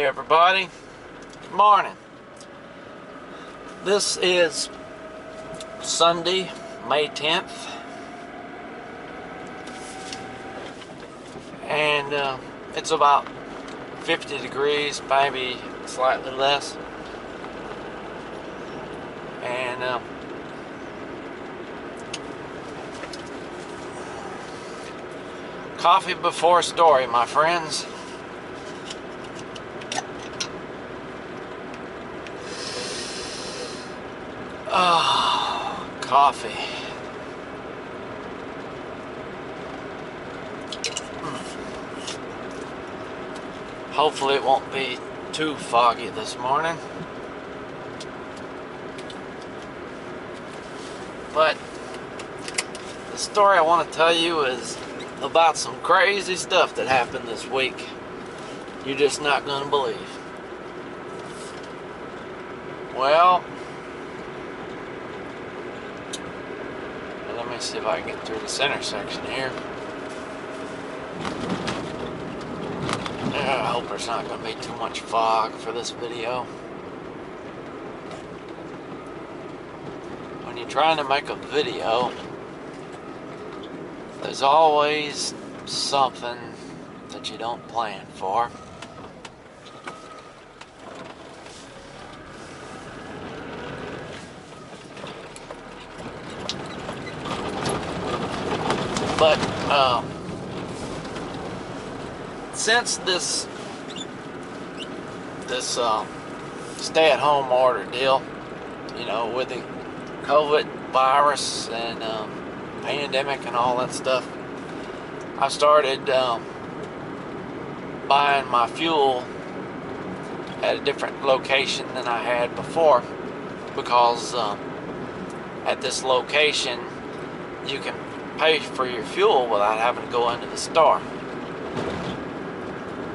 Hey everybody, good morning. This is Sunday, May 10th, and it's about 50 degrees, maybe slightly less, and coffee before story, my friends. Oh, coffee. Hopefully it won't be too foggy this morning. But the story I want to tell you is about some crazy stuff that happened this week. You're just not going to believe. Well, let me see if I can get through this intersection here. I hope there's not going to be too much fog for this video. When you're trying to make a video, there's always something that you don't plan for. But since this stay-at-home order deal, you know, with the COVID virus and pandemic and all that stuff, I started buying my fuel at a different location than I had before, because at this location you can pay for your fuel without having to go into the store.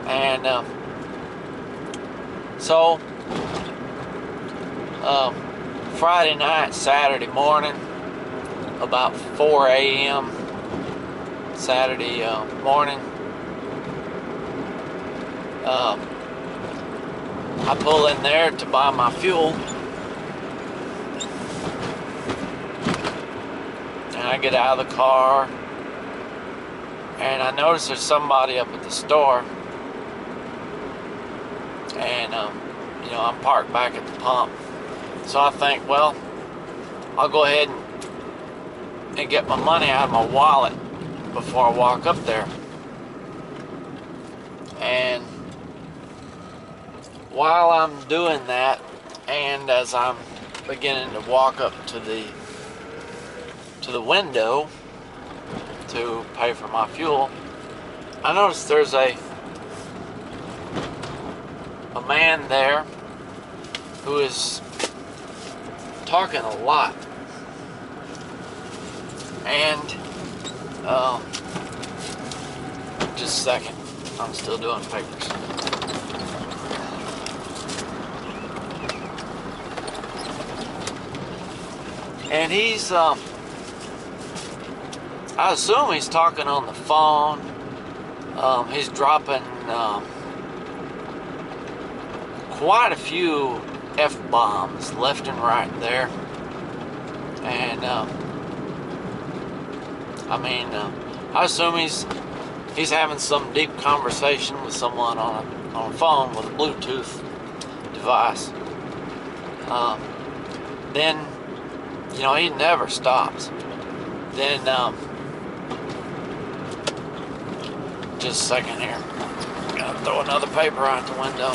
And so Friday night, Saturday morning, about 4 a.m. Saturday morning, I pull in there to buy my fuel, and I get out of the car, and I notice there's somebody up at the store, and you know, I'm parked back at the pump. So I think, well, I'll go ahead and get my money out of my wallet before I walk up there. And while I'm doing that, and as I'm beginning to walk up to the window to pay for my fuel, I noticed there's a man there who is talking a lot. And just a second, I'm still doing papers. And he's I assume he's talking on the phone. He's dropping quite a few F-bombs left and right there. And I mean, I assume he's having some deep conversation with someone on a phone with a Bluetooth device. Then, you know, he never stops. Then, just a second here. Gotta throw another paper out the window.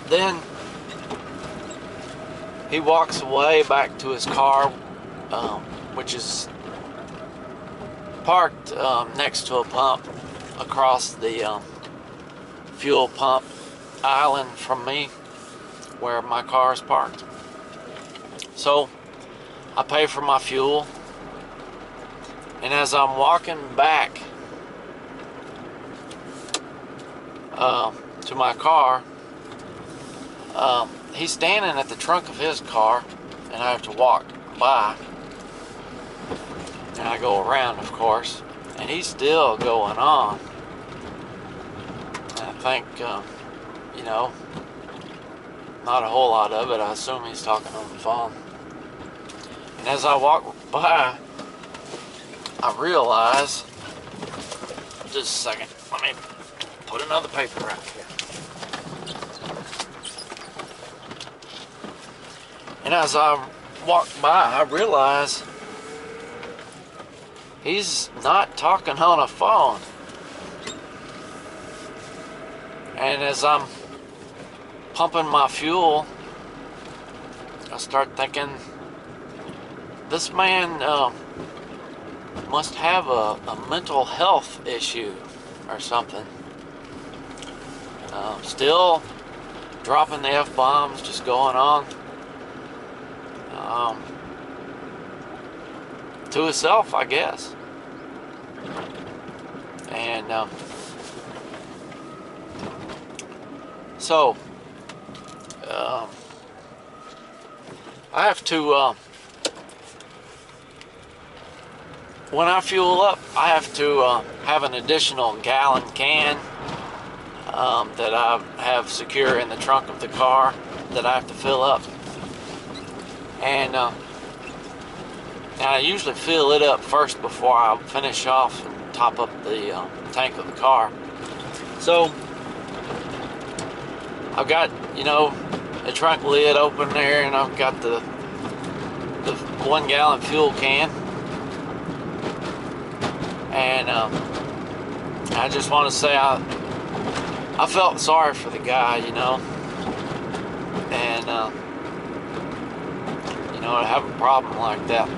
Then he walks away back to his car, which is parked next to a pump across the fuel pump island from me, where my car is parked. So I pay for my fuel, and as I'm walking back to my car, he's standing at the trunk of his car, and I have to walk by. And I go around, of course, and he's still going on. And I think, you know, not a whole lot of it. I assume he's talking on the phone. And as I walk by, I realize, just a second, let me put another paper right here. And as I walk by, I realize he's not talking on a phone. And as I'm pumping my fuel, I start thinking, this man must have a mental health issue or something. Still dropping the F-bombs, just going on. To himself, I guess. And so I have to when I fuel up, I have to have an additional gallon can that I have secure in the trunk of the car that I have to fill up. And I usually fill it up first before I finish off and top up the tank of the car. So I've got, you know, the trunk lid open there, and I've got the 1 gallon fuel can. And I just want to say I felt sorry for the guy, you know, and you know, to have a problem like that.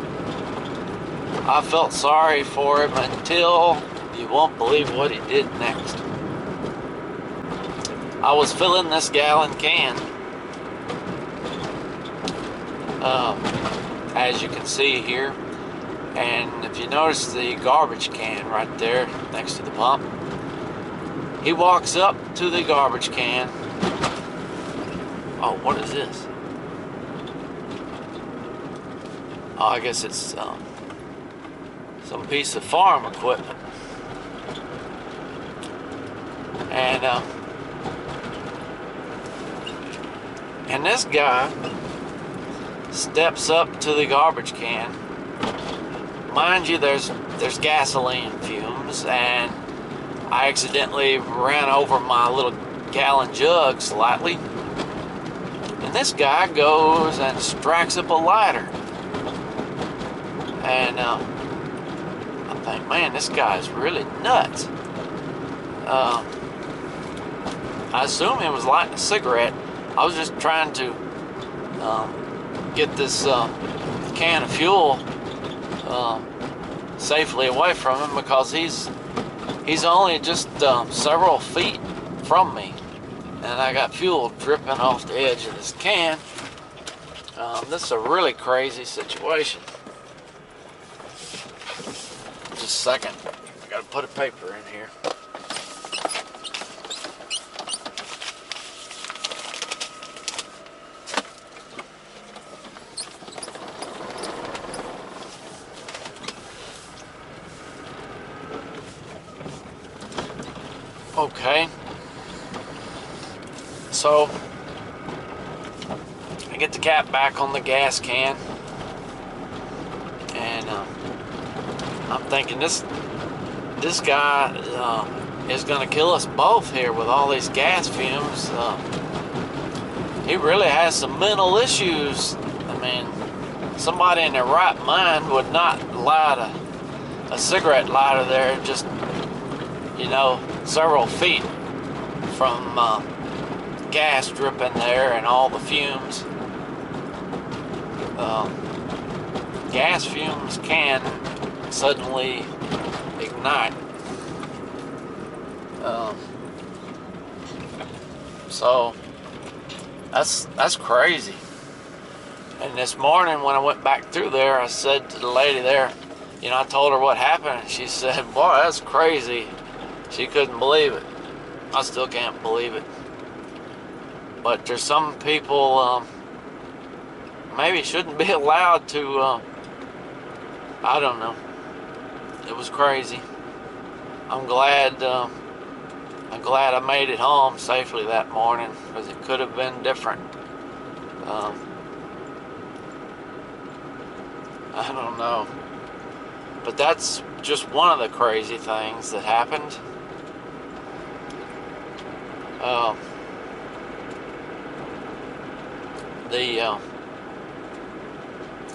I felt sorry for him until you won't believe what he did next. I was filling this gallon can, as you can see here, and if you notice the garbage can right there next to the pump, he walks up to the garbage can. Oh, what is this? Oh, I guess it's some piece of farm equipment. And this guy steps up to the garbage can. Mind you, there's gasoline fumes, and I accidentally ran over my little gallon jug slightly. And this guy goes and strikes up a lighter. And I think, man, this guy's really nuts. I assume he was lighting a cigarette. I was just trying to get this can of fuel safely away from him, because he's only just several feet from me, and I got fuel dripping off the edge of this can. This is a really crazy situation. Just a second, I gotta put a paper in here. Okay, so I get the cap back on the gas can, and I'm thinking this guy is going to kill us both here with all these gas fumes. He really has some mental issues. I mean, somebody in their right mind would not light a cigarette lighter there, just, you know, several feet from gas dripping there and all the fumes. Gas fumes can suddenly ignite. So that's crazy. And this morning when I went back through there, I said to the lady there, you know, I told her what happened, and she said, boy, that's crazy. She couldn't believe it. I still can't believe it. But there's some people maybe shouldn't be allowed to, I don't know, it was crazy. I'm glad I made it home safely that morning, because it could have been different. I don't know. But that's just one of the crazy things that happened.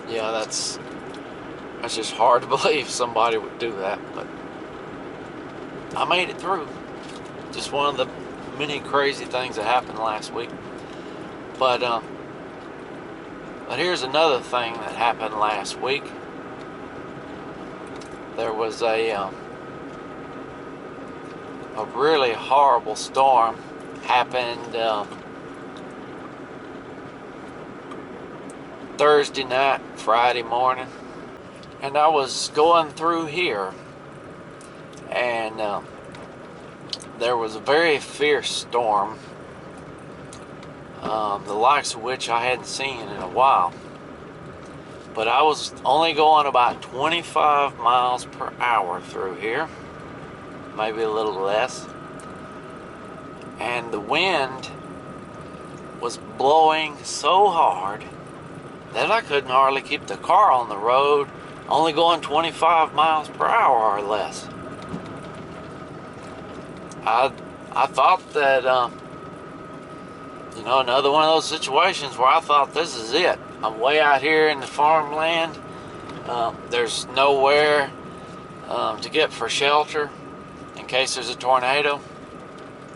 Yeah, that's just hard to believe somebody would do that, but I made it through. Just one of the many crazy things that happened last week. But here's another thing that happened last week. There was a really horrible storm happened Thursday night, Friday morning, and I was going through here, and there was a very fierce storm, the likes of which I hadn't seen in a while. But I was only going about 25 miles per hour through here, maybe a little less, and the wind was blowing so hard that I couldn't hardly keep the car on the road, only going 25 miles per hour or less. I thought that, another one of those situations where I thought, this is it. I'm way out here in the farmland. There's nowhere to get for shelter in case there's a tornado.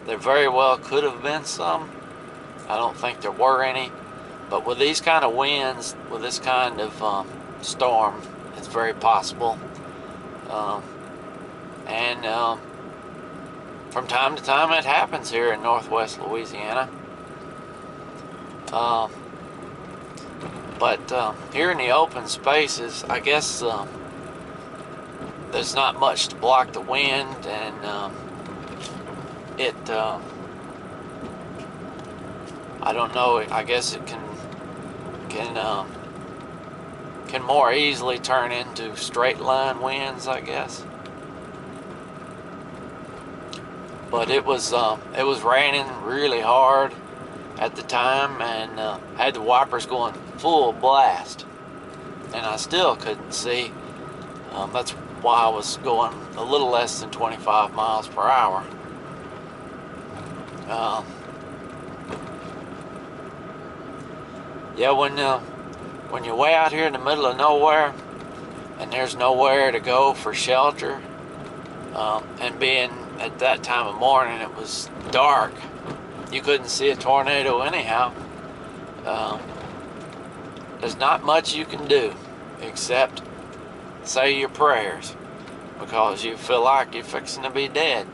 There very well could have been some. I don't think there were any. But with these kind of winds, with this kind of storm, it's very possible. From time to time it happens here in northwest Louisiana. But here in the open spaces, I guess there's not much to block the wind, and I don't know, I guess it can more easily turn into straight line winds, I guess. But it was raining really hard at the time, and had the wipers going full blast, and I still couldn't see. That's why I was going a little less than 25 miles per hour. Yeah, when you're way out here in the middle of nowhere, and there's nowhere to go for shelter, and being at that time of morning, it was dark. You couldn't see a tornado anyhow. There's not much you can do except say your prayers, because you feel like you're fixing to be dead.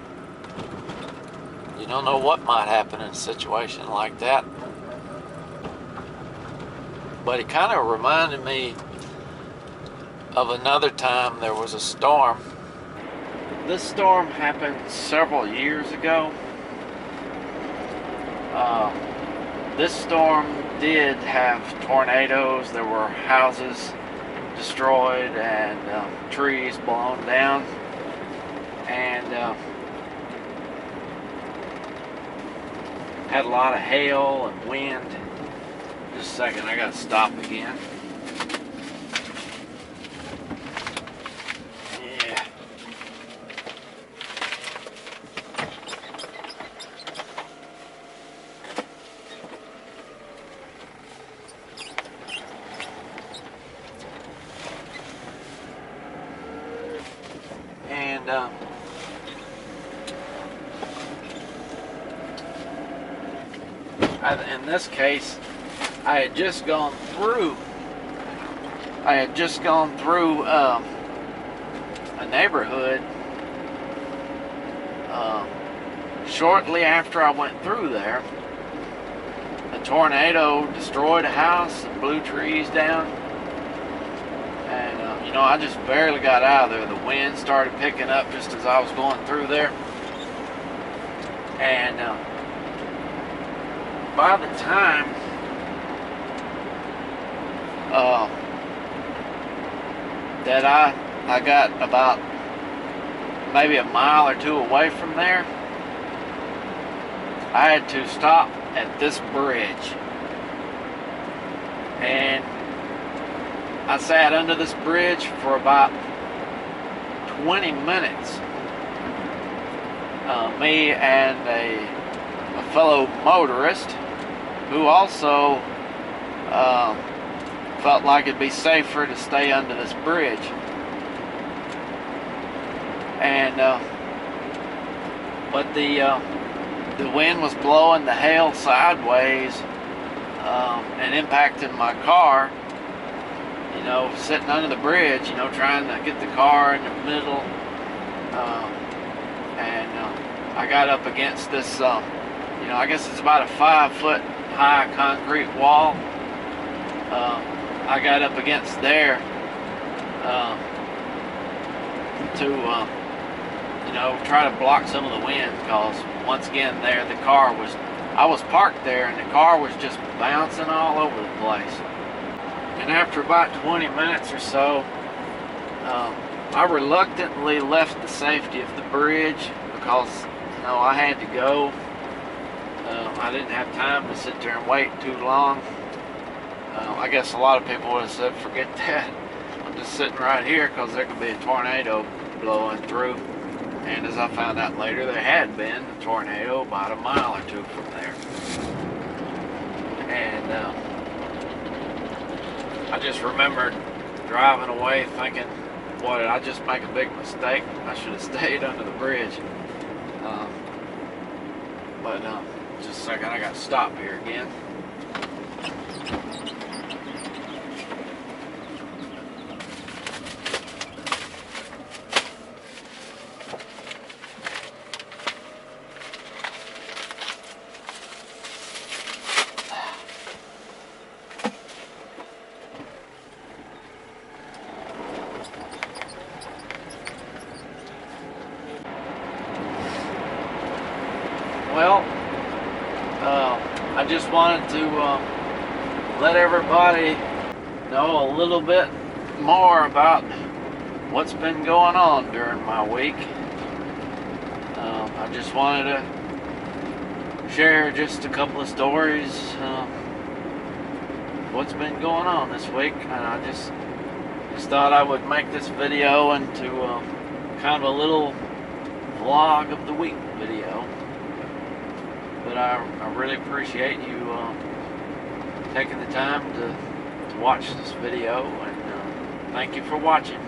You don't know what might happen in a situation like that. But it kind of reminded me of another time there was a storm. This storm happened several years ago. This storm did have tornadoes. There were houses destroyed and trees blown down. And had a lot of hail and wind. Just a second, I gotta stop again. Yeah. And in this case, I had just gone through a neighborhood shortly after I went through there. A tornado destroyed a house and blew trees down, and I just barely got out of there. The wind started picking up just as I was going through there, and by the time that I got about maybe a mile or two away from there, I had to stop at this bridge. And I sat under this bridge for about 20 minutes. Me and a fellow motorist who also felt like it'd be safer to stay under this bridge. And but the wind was blowing the hail sideways and impacting my car. You know, sitting under the bridge, you know, trying to get the car in the middle, and I got up against this, you know, I guess it's about a 5-foot high concrete wall. I got up against there to, you know, try to block some of the wind, because once again, there I was parked there, and the car was just bouncing all over the place. And after about 20 minutes or so, I reluctantly left the safety of the bridge, because, you know, I had to go. I didn't have time to sit there and wait too long. I guess a lot of people would have said, forget that. I'm just sitting right here because there could be a tornado blowing through. And as I found out later, there had been a tornado about a mile or two from there. And I just remembered driving away thinking, boy, did I just make a big mistake? I should have stayed under the bridge. But just a second, I got to stop here again. Well, I just wanted to let everybody know a little bit more about what's been going on during my week. I just wanted to share just a couple of stories, what's been going on this week, and I just thought I would make this video into kind of a little vlog of the week video. But I really appreciate you taking the time to watch this video, and thank you for watching.